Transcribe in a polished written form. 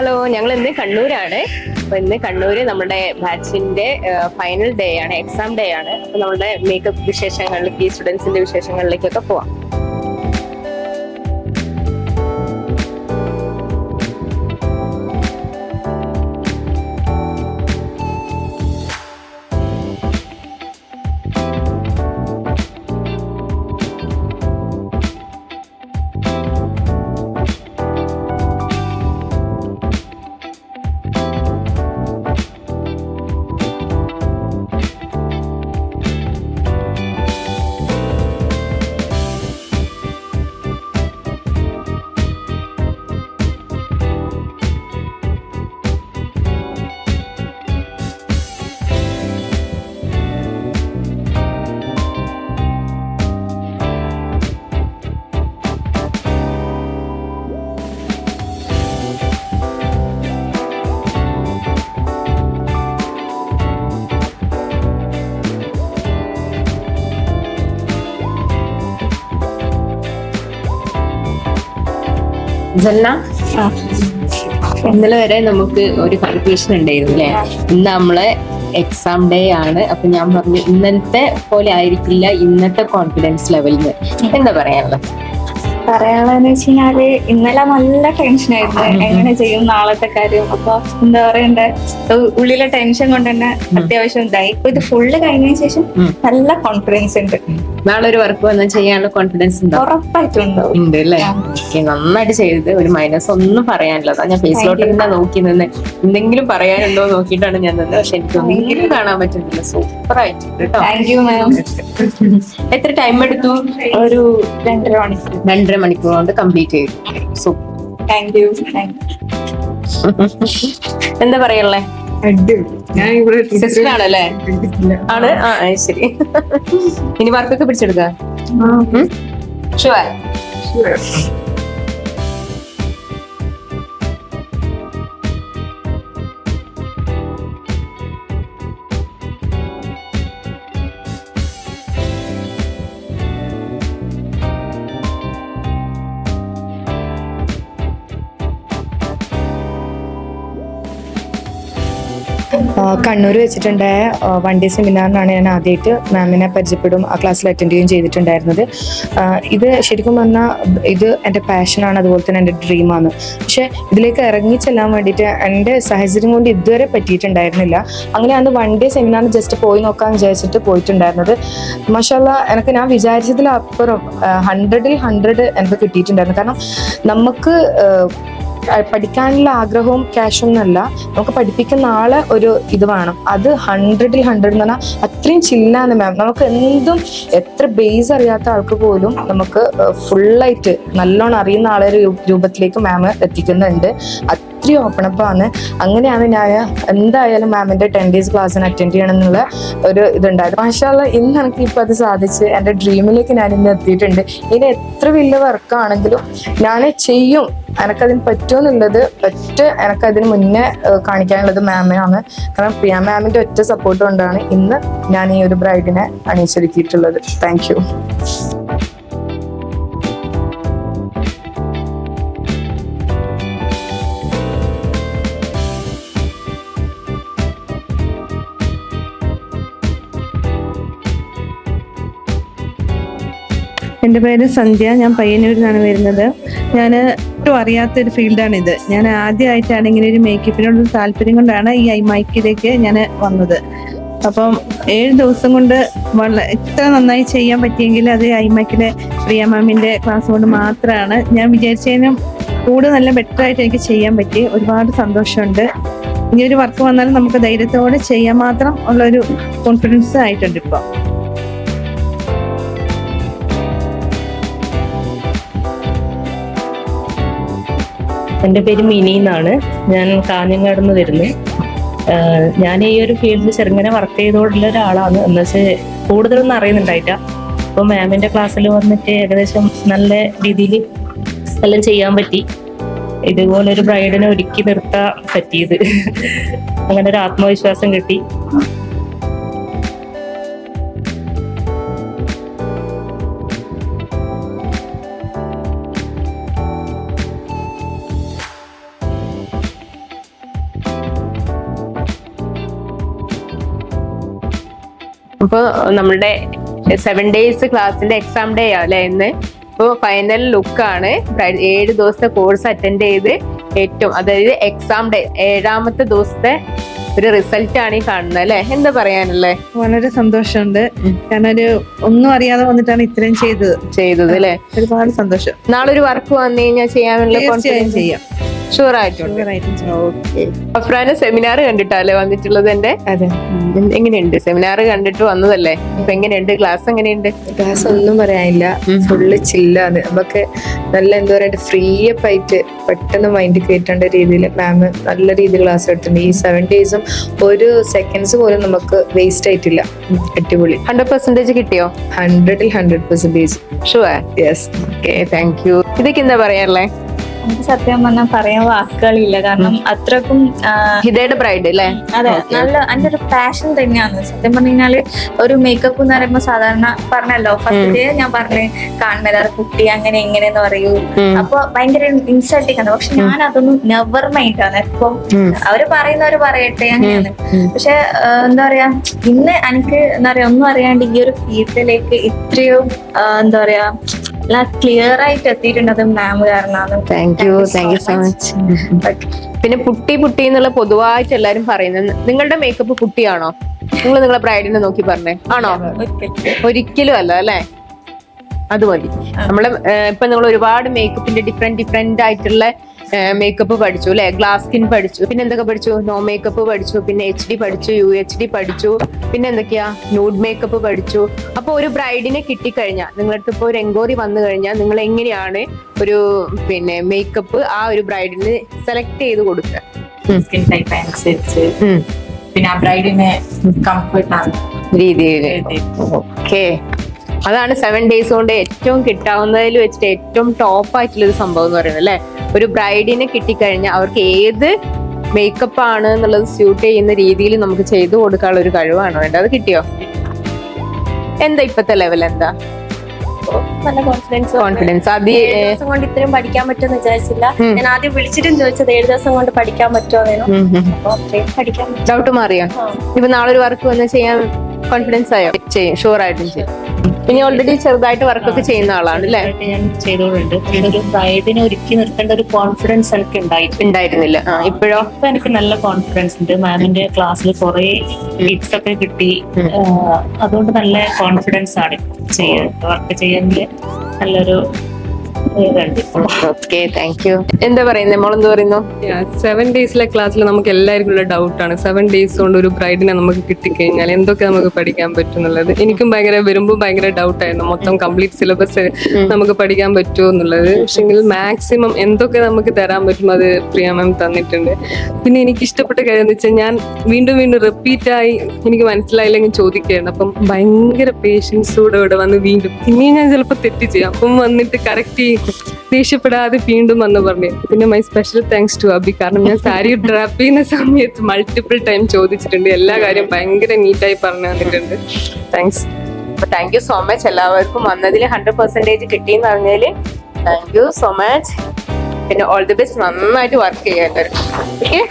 Hello, ഞങ്ങൾ ഇന്ന് കണ്ണൂരാണ്. അപ്പൊ ഇന്ന് കണ്ണൂര് നമ്മുടെ ബാച്ചിന്റെ ഫൈനൽ ഡേ ആണ്, എക്സാം ഡേ ആണ്. അപ്പൊ നമ്മുടെ മേക്കപ്പ് വിശേഷങ്ങളിലേക്ക്, സ്റ്റുഡൻസിന്റെ വിശേഷങ്ങളിലേക്കൊക്കെ പോവാം. ജന്ന, ഇന്നലെ വരെ നമുക്ക് ഒരു കൺഫ്യൂഷൻ ഉണ്ടായിരുന്നു അല്ലെ. ഇന്ന് നമ്മള് എക്സാം ഡേ ആണ്. അപ്പൊ ഞാൻ പറഞ്ഞു ഇന്നത്തെ പോലെ ആയിരിക്കില്ല ഇന്നത്തെ കോൺഫിഡൻസ് ലെവലിന്. എന്താ പറയാനുള്ളത്? പറയാനുള്ളതെന്ന് വെച്ച് കഴിഞ്ഞാല് ഇന്നലെ നല്ല ടെൻഷനായിരുന്നു, എങ്ങനെ ചെയ്യും നാളത്തെ കാര്യം. അപ്പൊ എന്താ പറയണ്ടേ, ഉള്ളിലെ ടെൻഷൻ കൊണ്ട് തന്നെ അത്യാവശ്യം ഇതായി. ഇപ്പൊ ഇത് ഫുള്ള് കഴിഞ്ഞതിന് ശേഷം നല്ല കോൺഫിഡൻസ് ഉണ്ട്. നാളെ ഒരു വർക്ക് വന്നാൽ ചെയ്യാനുള്ള കോൺഫിഡൻസ് ഉറപ്പായിട്ടുണ്ടോ ഉണ്ട് അല്ലേ? നന്നായിട്ട് ചെയ്തത്. ഒരു മൈനസ് ഒന്നും പറയാനുള്ളതാ. ഞാൻ ഫേസിലോട്ട് തന്നെ നോക്കി നിന്ന് എന്തെങ്കിലും പറയാനുണ്ടോ നോക്കിയിട്ടാണ് ഞാൻ നിന്നത്. പക്ഷെ എനിക്ക് ഒന്നെങ്കിലും കാണാൻ പറ്റുന്നില്ല. സൂപ്പർ ആയിട്ടുണ്ട് കേട്ടോ. Thank you ma'am. എത്ര ടൈം എടുത്തു? ഒരു 2.5 മണിക്കൂർ. 2.5 മണിക്കൂർ കൊണ്ട് കംപ്ലീറ്റ് ചെയ്തു. സൂപ്പർ. Thank you. എന്താ പറയല്ലേ? സിസ്റ്റർ ആണല്ലേ? ആണ്. ശരി. ഇനി വർക്കൊക്കെ പിടിച്ചെടുക്ക. ഷുവർ. കണ്ണൂർ വെച്ചിട്ടുണ്ടായ 1 ഡേ സെമിനാറിനാണ് ഞാൻ ആദ്യമായിട്ട് മാമിനെ പരിചയപ്പെടും, ആ ക്ലാസ്സിൽ അറ്റൻഡ് ചെയ്യുകയും ചെയ്തിട്ടുണ്ടായിരുന്നത്. ഇത് ശരിക്കും പറഞ്ഞാൽ ഇത് എൻ്റെ പാഷനാണ്, അതുപോലെ തന്നെ എൻ്റെ ഡ്രീമാണ്. പക്ഷെ ഇതിലേക്ക് ഇറങ്ങി ചെല്ലാൻ വേണ്ടിയിട്ട് എൻ്റെ സാഹചര്യം കൊണ്ട് ഇതുവരെ പറ്റിയിട്ടുണ്ടായിരുന്നില്ല. അങ്ങനെയാണ് 1 ഡേ സെമിനാറിന് ജസ്റ്റ് പോയി നോക്കാമെന്ന് വിചാരിച്ചിട്ട് പോയിട്ടുണ്ടായിരുന്നത്. മാഷാഅല്ലാ, ഞാൻ വിചാരിച്ചതിലപ്പുറം 100ൽ 100 എനിക്ക് കിട്ടിയിട്ടുണ്ടായിരുന്നു. കാരണം നമുക്ക് പഠിക്കാനുള്ള ആഗ്രഹവും ക്യാഷും എന്നല്ല, നമുക്ക് പഠിപ്പിക്കുന്ന ആളെ ഒരു ഇത് വേണം. അത് 100ൽ 100 എന്ന് പറഞ്ഞാൽ അത്രയും ചില്ലാണ് മാം. നമുക്ക് എന്തും, എത്ര ബേസ് അറിയാത്ത ആൾക്ക് പോലും നമുക്ക് ഫുള്ളായിട്ട് നല്ലോണം അറിയുന്ന ആളെ രൂപത്തിലേക്ക് മാം എത്തിക്കുന്നുണ്ട്. അത്രയും ഓപ്പണപ്പാണ്. അങ്ങനെയാണ് ഞാൻ എന്തായാലും മാമിന്റെ 10 ഡേയ്സ് ക്ലാസ്സിന് അറ്റൻഡ് ചെയ്യണം എന്നുള്ള ഒരു ഇതുണ്ടായിരുന്നു. മാഷാഅല്ലാ, ഇന്ന് എനിക്ക് ഇപ്പം അത് സാധിച്ച് എൻ്റെ ഡ്രീമിലേക്ക് ഞാൻ ഇന്ന് എത്തിയിട്ടുണ്ട്. ഇനി എത്ര വലിയ വർക്കാണെങ്കിലും ഞാൻ ചെയ്യും. എനക്കതിന് പറ്റുമെന്നുള്ളത് എനക്കതിന് മുന്നേ കാണിക്കാനുള്ളത് മാമിനാണ്. കാരണം പ്രിയ മാമിന്റെ ഒറ്റ സപ്പോർട്ട് കൊണ്ടാണ് ഇന്ന് ഞാൻ ഈ ഒരു ബ്രൈഡിനെ അണിയിച്ചൊരുക്കിയിട്ടുള്ളത്. Thank you. എൻ്റെ പേര് സന്ധ്യ, ഞാൻ പയ്യന്നൂരിൽ നിന്നാണ് വരുന്നത്. ഞാൻ ഒട്ടും അറിയാത്തൊരു ഫീൽഡാണിത്. ഞാൻ ആദ്യമായിട്ടാണ് ഇങ്ങനെ ഒരു മേക്കപ്പിനോട് താല്പര്യം കൊണ്ടാണ് ഈ ഐമൈക്കിലേക്ക് ഞാൻ വന്നത്. അപ്പം 7 ദിവസം കൊണ്ട് ഇത്ര നന്നായി ചെയ്യാൻ പറ്റിയെങ്കിൽ അത് ഐമൈക്കിലെ പ്രിയ മാമിൻ്റെ ക്ലാസ് കൊണ്ട് മാത്രമാണ്. ഞാൻ വിചാരിച്ചതിനും കൂടുതൽ നല്ല ബെറ്ററായിട്ട് എനിക്ക് ചെയ്യാൻ പറ്റി. ഒരുപാട് സന്തോഷമുണ്ട്. ഇനി ഒരു വർക്ക് വന്നാലും നമുക്ക് ധൈര്യത്തോടെ ചെയ്യാൻ മാത്രം ഉള്ളൊരു കോൺഫിഡൻസ് ആയിട്ടുണ്ട് ഇപ്പോൾ. എൻ്റെ പേര് മിനി എന്നാണ്. ഞാൻ കാഞ്ഞങ്ങാട് നിന്ന് വരുന്നു. ഞാൻ ഈ ഒരു ഫീൽഡിൽ ചെറുങ്ങനെ വർക്ക് ചെയ്തുകൊണ്ടുള്ള ഒരാളാണ്. എന്നുവെച്ചാൽ കൂടുതലൊന്നും അറിയുന്നുണ്ടായിട്ട. അപ്പോൾ മാമിൻ്റെ ക്ലാസ്സിൽ വന്നിട്ട് ഏകദേശം നല്ല രീതിയിൽ എല്ലാം ചെയ്യാൻ പറ്റി. ഇതുപോലൊരു ബ്രൈഡിനെ ഒരുക്കി നിർത്താൻ പറ്റിയത് അങ്ങനെ ഒരു ആത്മവിശ്വാസം കിട്ടി. അപ്പൊ നമ്മളുടെ 7 days ക്ലാസ്സിന്റെ എക്സാം ഡേ അല്ലെ ഇന്ന്. ഇപ്പൊ ഫൈനൽ ലുക്കാണ്. 7 ദിവസത്തെ കോഴ്സ് അറ്റൻഡ് ചെയ്ത് ഏറ്റവും, അതായത് എക്സാം ഡേ 7ാമത്തെ ദിവസത്തെ ഒരു റിസൾട്ട് ആണ് ഈ കാണുന്നത് അല്ലെ. എന്താ പറയാനല്ലേ? വളരെ സന്തോഷമുണ്ട്. കാരണം ഒന്നും അറിയാതെ വന്നിട്ടാണ് ഇത്രയും ചെയ്തത് അല്ലെ. ഒരുപാട് സന്തോഷം. നാളെ ഒരു വർക്ക് വന്നു കഴിഞ്ഞാൽ ചെയ്യാനുള്ള തീർച്ചയായും ചെയ്യാം. ഷുവർ ആയിട്ടുണ്ട്. അഫ്രാന് സെമിനാർ കണ്ടിട്ടല്ലേ വന്നിട്ടുള്ളത്? എന്റെ അതെ. എങ്ങനെയുണ്ട് സെമിനാർ കണ്ടിട്ട് വന്നതല്ലേ? ഇപ്പൊ എങ്ങനെയുണ്ട് ക്ലാസ്? എങ്ങനെയുണ്ട് ക്ലാസ്? ഒന്നും പറയാനില്ല, ഫുള്ള് ചില്ലാണ്. നമുക്ക് നല്ല എന്താ പറയുക, ഫ്രീ അപ്പ് ആയിട്ട് പെട്ടെന്ന് മൈൻഡ് കയറ്റേണ്ട രീതിയിൽ മാം നല്ല രീതിയിൽ ക്ലാസ് എടുത്തിട്ടുണ്ട്. ഈ 7 days ഒരു സെക്കൻഡ്സ് പോലും നമുക്ക് വേസ്റ്റ് ആയിട്ടില്ല. അടിപൊളി. 100% കിട്ടിയോ? 100ൽ 100%. Sure. Yes. Okay, thank you. ഇതൊക്കെ എന്താ പറയാറല്ലേ? എനിക്ക് സത്യം പറഞ്ഞാൽ പറയാൻ വാക്കുകളില്ല. കാരണം അത്രക്കും ഹിതയുടെ ബ്രൈഡ് അല്ലേ? അതെ, നല്ല എൻ്റെ ഒരു പാഷൻ തന്നെയാണ്. സത്യം പറഞ്ഞു കഴിഞ്ഞാല് ഒരു മേക്കപ്പ് എന്ന് പറയുമ്പോ സാധാരണ പറഞ്ഞല്ലോ, ഫസ്റ്റ് ഞാൻ പറഞ്ഞ് കാണുന്നത് കുട്ടി അങ്ങനെ എങ്ങനെയെന്ന് പറയൂ, അപ്പൊ ഭയങ്കര ഇൻസൾട്ടിങ് ആണ്. പക്ഷെ ഞാൻ അതൊന്നും നെവർ മൈൻഡ് ആണ്. ഇപ്പൊ അവര് പറയുന്നവര് പറയട്ടെ, അങ്ങനെയാണ്. പക്ഷെ എന്താ പറയാ, ഇന്ന് എനിക്ക് എന്താ പറയാ ഒന്നും അറിയാണ്ട് ഈ ഒരു ഫീൽഡിലേക്ക് ഇത്രയും എന്താ പറയാ ക്ലിയർ ആയിട്ട് എത്തിയിട്ടുണ്ട്. അത് മാം കാരണമാണ്. Thank you so much. പിന്നെ പുട്ടി പുട്ടി എന്നുള്ള പൊതുവായിട്ട് എല്ലാരും പറയുന്നത്, നിങ്ങളുടെ മേക്കപ്പ് പുട്ടിയാണോ? നിങ്ങൾ നിങ്ങളെ ബ്രൈഡിനെ നോക്കി പറഞ്ഞേ ആണോ? ഒരിക്കലും അല്ല അല്ലെ. അത് മതി. നമ്മള് ഇപ്പൊ നിങ്ങൾ ഒരുപാട് മേക്കപ്പിന്റെ ഡിഫറെന്റ് ആയിട്ടുള്ള മേക്കപ്പ് പഠിച്ചു അല്ലെ. ഗ്ലാസ് സ്കിൻ പഠിച്ചു, പിന്നെ എന്തൊക്കെ പഠിച്ചു? നോ മേക്കപ്പ് പഠിച്ചു, പിന്നെ HD പഠിച്ചു, UHD പഠിച്ചു, പിന്നെ എന്തൊക്കെയാ ന്യൂഡ് മേക്കപ്പ് പഠിച്ചു. അപ്പൊ ഒരു ബ്രൈഡിനെ കിട്ടിക്കഴിഞ്ഞാൽ, നിങ്ങളടുത്ത് ഇപ്പൊ ഒരു എൻക്വയറി വന്നു കഴിഞ്ഞാൽ നിങ്ങൾ എങ്ങനെയാണ് ഒരു പിന്നെ മേക്കപ്പ് ആ ഒരു ബ്രൈഡിന് സെലക്ട് ചെയ്ത് കൊടുക്കുക? സ്കിൻ ടൈപ്പ് അനുസരിച്ച്, പിന്നെ ആ ബ്രൈഡിന് കംഫർട്ട് ആണ് രീതിയിൽ. ഓക്കെ, അതാണ് 7 days കൊണ്ട് ഏറ്റവും കിട്ടാവുന്നതിൽ വെച്ചിട്ട് ഏറ്റവും ടോപ്പ് ആയിട്ടുള്ള ഒരു സംഭവം എന്ന് പറയുന്നത് അല്ലെ. ഒരു ബ്രൈഡിനെ കിട്ടിക്കഴിഞ്ഞാൽ അവർക്ക് ഏത് മേക്കപ്പ് ആണ് എന്നുള്ളത് സ്യൂട്ട് ചെയ്യുന്ന രീതിയിൽ നമുക്ക് ചെയ്തു കൊടുക്കാനുള്ള ഒരു കഴിവാണ് വേണ്ടത്. അത് കിട്ടിയോ? എന്താ ഇപ്പത്തെ ലെവൽ? എന്താ നല്ല കോൺഫിഡൻസ് അത് 7 ദിവസം കൊണ്ട് ഇത്രയും പഠിക്കാൻ പറ്റുമെന്ന് വിചാരിച്ചില്ല. ഞാൻ ആദ്യം വിളിച്ചിട്ടും ചോദിച്ചത് 7 ദിവസം കൊണ്ട് പഠിക്കാൻ പറ്റുമോ. അപ്പൊ അത്രയും പഠിക്കാൻ പറ്റും. ഡൗട്ട് മാറിയോ? ഇപ്പൊ നാളെ ഒരു വർക്ക് വന്ന് ചെയ്യാൻ കോൺഫിഡൻസ് ആയോ? ചെയ്യും, ഷുവർ ആയിട്ടും ചെയ്യും. പിന്നെ ഓൾറെഡി ചെറുതായിട്ട് വർക്കൊക്കെ ചെയ്യുന്ന ആളാണ് അല്ലേ? ഞാൻ ചെയ്തോളുണ്ട്. ഒരു ബ്രൈഡിനെ ഒരുക്കി നിർത്തേണ്ട ഒരു കോൺഫിഡൻസ് എനിക്ക് ഉണ്ടായിരുന്നില്ല. ഇപ്പോഴോ? ഇപ്പൊ എനിക്ക് നല്ല കോൺഫിഡൻസ് ഉണ്ട്. മാമിന്റെ ക്ലാസ്സിൽ കുറെ ടിപ്സ് ഒക്കെ കിട്ടി. അതുകൊണ്ട് നല്ല കോൺഫിഡൻസ് ആണ് വർക്ക് ചെയ്യാൻ. നല്ലൊരു ഓക്കെ, താങ്ക് യു. എന്താ പറയുന്നത് മോളെന്ത് പറയുന്നു? 7 days ക്ലാസ്സിൽ നമുക്ക് എല്ലാവർക്കും ഉള്ള ഡൗട്ടാണ്. 7 days കൊണ്ട് ഒരു ബ്രൈഡിനെ നമുക്ക് കിട്ടിക്കഴിഞ്ഞാൽ എന്തൊക്കെ നമുക്ക് പഠിക്കാൻ പറ്റും എന്നുള്ളത്. എനിക്കും വരുമ്പോൾ ഭയങ്കര ഡൗട്ടായിരുന്നു. മൊത്തം കംപ്ലീറ്റ് സിലബസ് നമുക്ക് പഠിക്കാൻ പറ്റുമോ എന്നുള്ളത്. പക്ഷെങ്കിൽ മാക്സിമം എന്തൊക്കെ നമുക്ക് തരാൻ പറ്റും അത് പ്രിയ മാം തന്നിട്ടുണ്ട്. പിന്നെ എനിക്ക് ഇഷ്ടപ്പെട്ട കാര്യം എന്ന് വെച്ചാൽ, ഞാൻ വീണ്ടും റിപ്പീറ്റായി എനിക്ക് മനസ്സിലായില്ലെങ്കിൽ ചോദിക്കുകയാണ്. അപ്പം ഭയങ്കര പേഷ്യൻസോടെ ഇവിടെ വന്ന് വീണ്ടും ഇനിയും ഞാൻ ചിലപ്പോൾ തെറ്റ് ചെയ്യാം, അപ്പം വന്നിട്ട് കറക്റ്റ് ചെയ്യും, ദേഷ്യപ്പെടാതെ വീണ്ടും വന്ന് പറഞ്ഞു. പിന്നെ my special thanks to Abi. കാരണം ഞാൻ സാരി ഡ്രാപ്പ് ചെയ്യുന്ന സമയത്ത് മൾട്ടിപ്പിൾ ടൈം ചോദിച്ചിട്ടുണ്ട്. എല്ലാ കാര്യം ഭയങ്കര നീറ്റായി പറഞ്ഞു തന്നിട്ടുണ്ട്. Thanks. Thank you so much. എല്ലാവർക്കും വന്നതിൽ 100% കിട്ടിയെന്ന് പറഞ്ഞതിൽ താങ്ക് യു സോ മച്ച്. പിന്നെ ഓൾ ദി ബെസ്റ്റ്. നന്നായിട്ട് വർക്ക് ചെയ്യാൻ. ഓക്കെ.